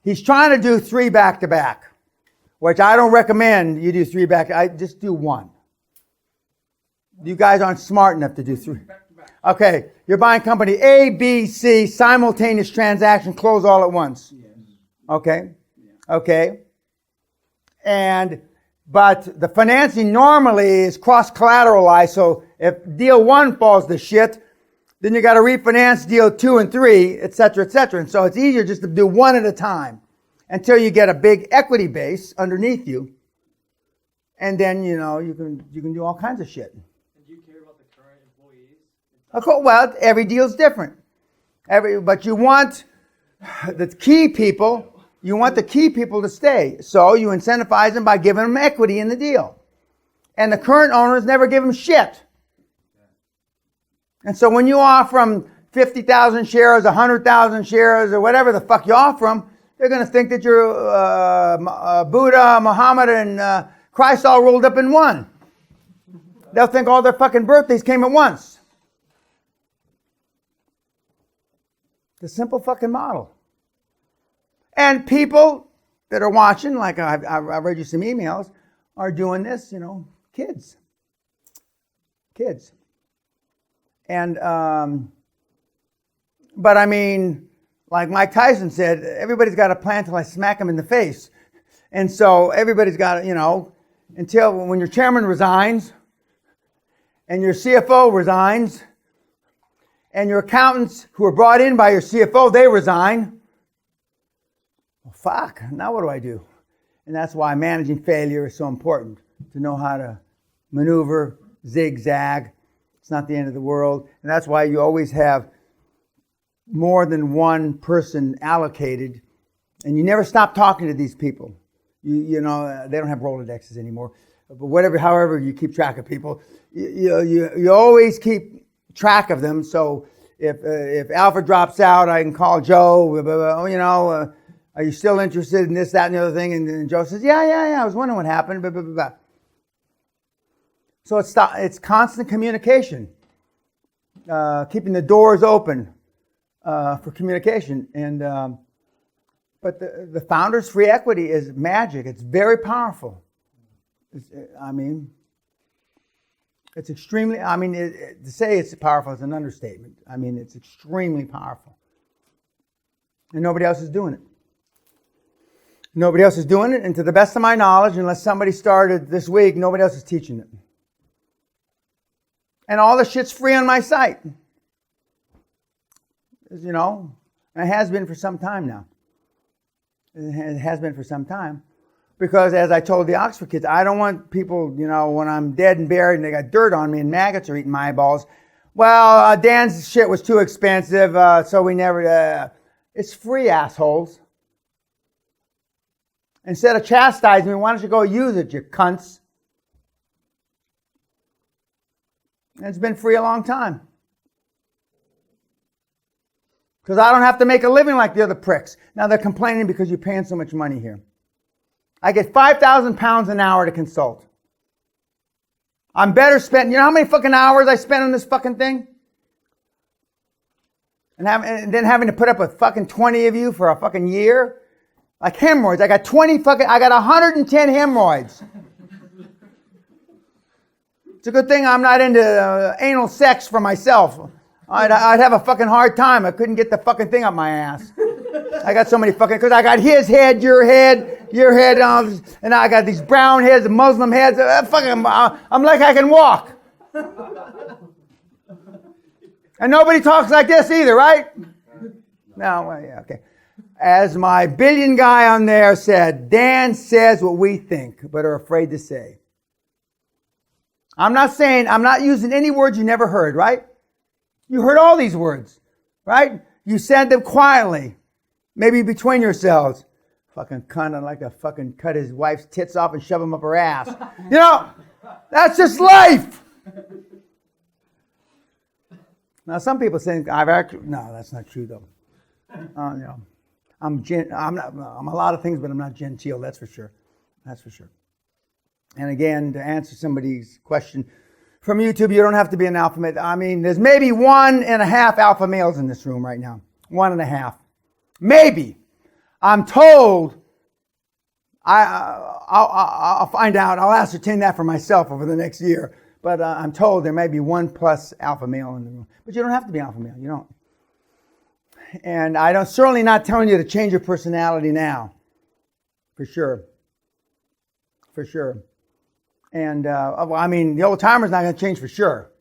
He's trying to do 3 back-to-back, which I don't recommend you do 3 back. I just do 1. You guys aren't smart enough to do 3. Okay, you're buying company A, B, C, simultaneous transaction, close all at once. Okay, okay. But the financing normally is cross-collateralized, so if deal 1 falls to shit, then you got to refinance deal 2 and 3, et cetera, et cetera. And so it's easier just to do 1 at a time until you get a big equity base underneath you. And then, you can do all kinds of shit. And do you care about the current employees? Of course, well, every deal's different. But you want the key people. You want the key people to stay. So you incentivize them by giving them equity in the deal. And the current owners never give them shit. And so when you offer them 50,000 shares, 100,000 shares, or whatever the fuck you offer them, they're going to think that you're Buddha, Muhammad, and Christ all rolled up in one. They'll think all their fucking birthdays came at once. It's a simple fucking model. And people that are watching, like I read you some emails, are doing this, kids. And, but I mean, like Mike Tyson said, everybody's got a plan till I smack him in the face. And so everybody's got, until when your chairman resigns, and your CFO resigns, and your accountants who are brought in by your CFO, they resign. Well, fuck, now what do I do? And that's why managing failure is so important, to know how to maneuver, zigzag. It's not the end of the world. And that's why you always have more than one person allocated. And you never stop talking to these people. They don't have Rolodexes anymore. But however you keep track of people, you always keep track of them. So if Alfred drops out, I can call Joe. Are you still interested in this, that, and the other thing? And then Joe says, yeah, I was wondering what happened. Blah, blah, blah, blah. So it's constant communication, keeping the doors open for communication. But the founder's free equity is magic. It's very powerful. It's extremely. To say it's powerful is an understatement. It's extremely powerful, and nobody else is doing it. Nobody else is doing it, and to the best of my knowledge, unless somebody started this week, nobody else is teaching it. And all the shit's free on my site. And it has been for some time now. It has been for some time. Because as I told the Oxford kids, I don't want people, when I'm dead and buried and they got dirt on me and maggots are eating my eyeballs. Well, Dan's shit was too expensive, so we never... it's free, assholes. Instead of chastising me, why don't you go use it, you cunts? And it's been free a long time. Because I don't have to make a living like the other pricks. Now they're complaining because you're paying so much money here. I get 5,000 pounds an hour to consult. I'm better spent. You know how many fucking hours I spent on this fucking thing? And then having to put up with fucking 20 of you for a fucking year? Like hemorrhoids. I got 110 hemorrhoids. It's a good thing I'm not into anal sex for myself. I'd have a fucking hard time. I couldn't get the fucking thing up my ass. I got so many fucking... Because I got his head, your head, and I got these brown heads, Muslim heads. I'm like I can walk. And nobody talks like this either, right? No, well, yeah, okay. As my billion guy on there said, Dan says what we think, but are afraid to say. I'm not using any words you never heard, right? You heard all these words, right? You said them quietly, maybe between yourselves. Fucking cunt, I'd like to fucking cut his wife's tits off and shove them up her ass. That's just life. Now, some people think no, that's not true though. I'm a lot of things, but I'm not genteel. That's for sure. That's for sure. And again, to answer somebody's question from YouTube, you don't have to be an alpha male. There's maybe 1.5 alpha males in this room right now. 1.5. Maybe. I'm told, I'll find out. I'll ascertain that for myself over the next year. But I'm told there may be 1+ alpha male in the room. But you don't have to be alpha male. You don't. And certainly not telling you to change your personality now. For sure. For sure. And, the old timer's not going to change for sure.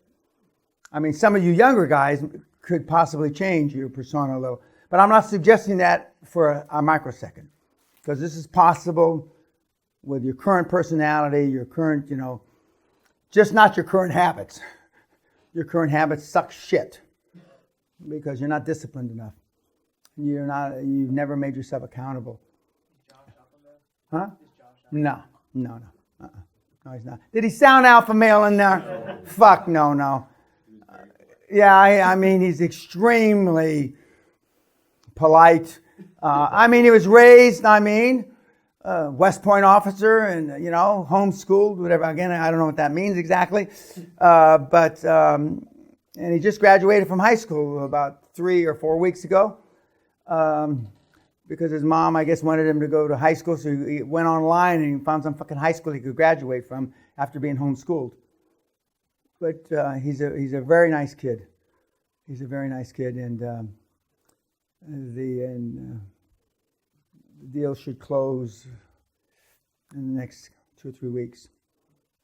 Some of you younger guys could possibly change your persona a little. But I'm not suggesting that for a microsecond. Because this is possible with your current personality, your current, just not your current habits. Your current habits suck shit. Because you're not disciplined enough. You've never made yourself accountable. Huh? No. No, he's not. Did he sound alpha male in there? Fuck, no. He's extremely polite. He was raised, West Point officer and, homeschooled, whatever. Again, I don't know what that means exactly. And he just graduated from high school about 3 or 4 weeks ago. Because his mom, I guess, wanted him to go to high school, so he went online and he found some fucking high school he could graduate from after being homeschooled. But he's a very nice kid. He's a very nice kid, and the deal should close in the next 2 or 3 weeks,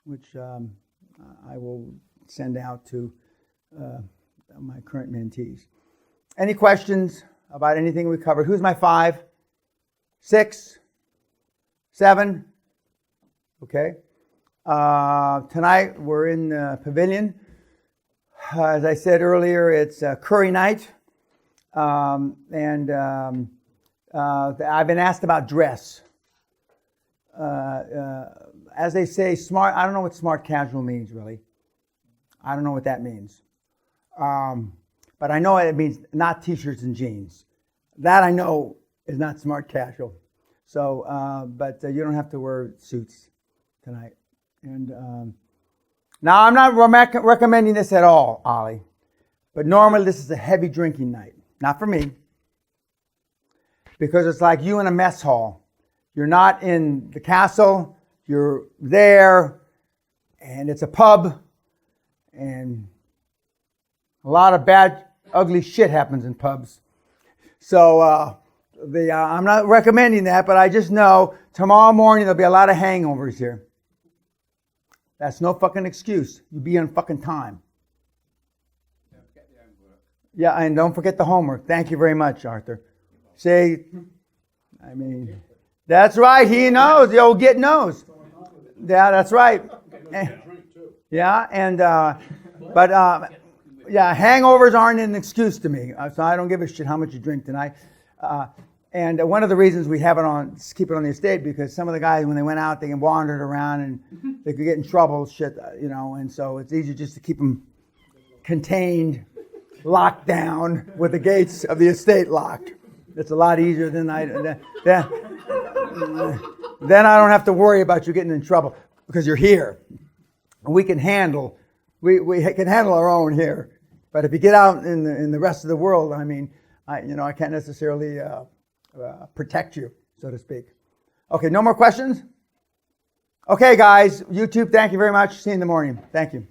which I will send out to my current mentees. Any questions about anything we covered? Who's my 5? 6? 7? Okay. Tonight we're in the pavilion. As I said earlier, it's curry night. I've been asked about dress. As they say, smart, I don't know what smart casual means, really. I don't know what that means. But I know it means not t-shirts and jeans. That I know is not smart casual. So, but you don't have to wear suits tonight. And now I'm not recommending this at all, Ollie. But normally this is a heavy drinking night. Not for me. Because it's like you in a mess hall. You're not in the castle. You're there. And it's a pub. And a lot of bad, ugly shit happens in pubs. So I'm not recommending that, but I just know tomorrow morning there'll be a lot of hangovers here. That's no fucking excuse. You be on fucking time. Don't forget the homework. Yeah, and don't forget the homework. Thank you very much, Arthur. See, that's right. He knows. The old git knows. Yeah, that's right. Yeah, yeah, hangovers aren't an excuse to me. So I don't give a shit how much you drink tonight. And one of the reasons we have it on, keep it on the estate, because some of the guys, when they went out, they wandered around and they could get in trouble, and so it's easier just to keep them contained, locked down with the gates of the estate locked. It's a lot easier than then I don't have to worry about you getting in trouble because you're here. We can handle our own here. But if you get out in the rest of the world, I can't necessarily protect you, so to speak. Okay, no more questions? Okay, guys, YouTube, thank you very much. See you in the morning. Thank you.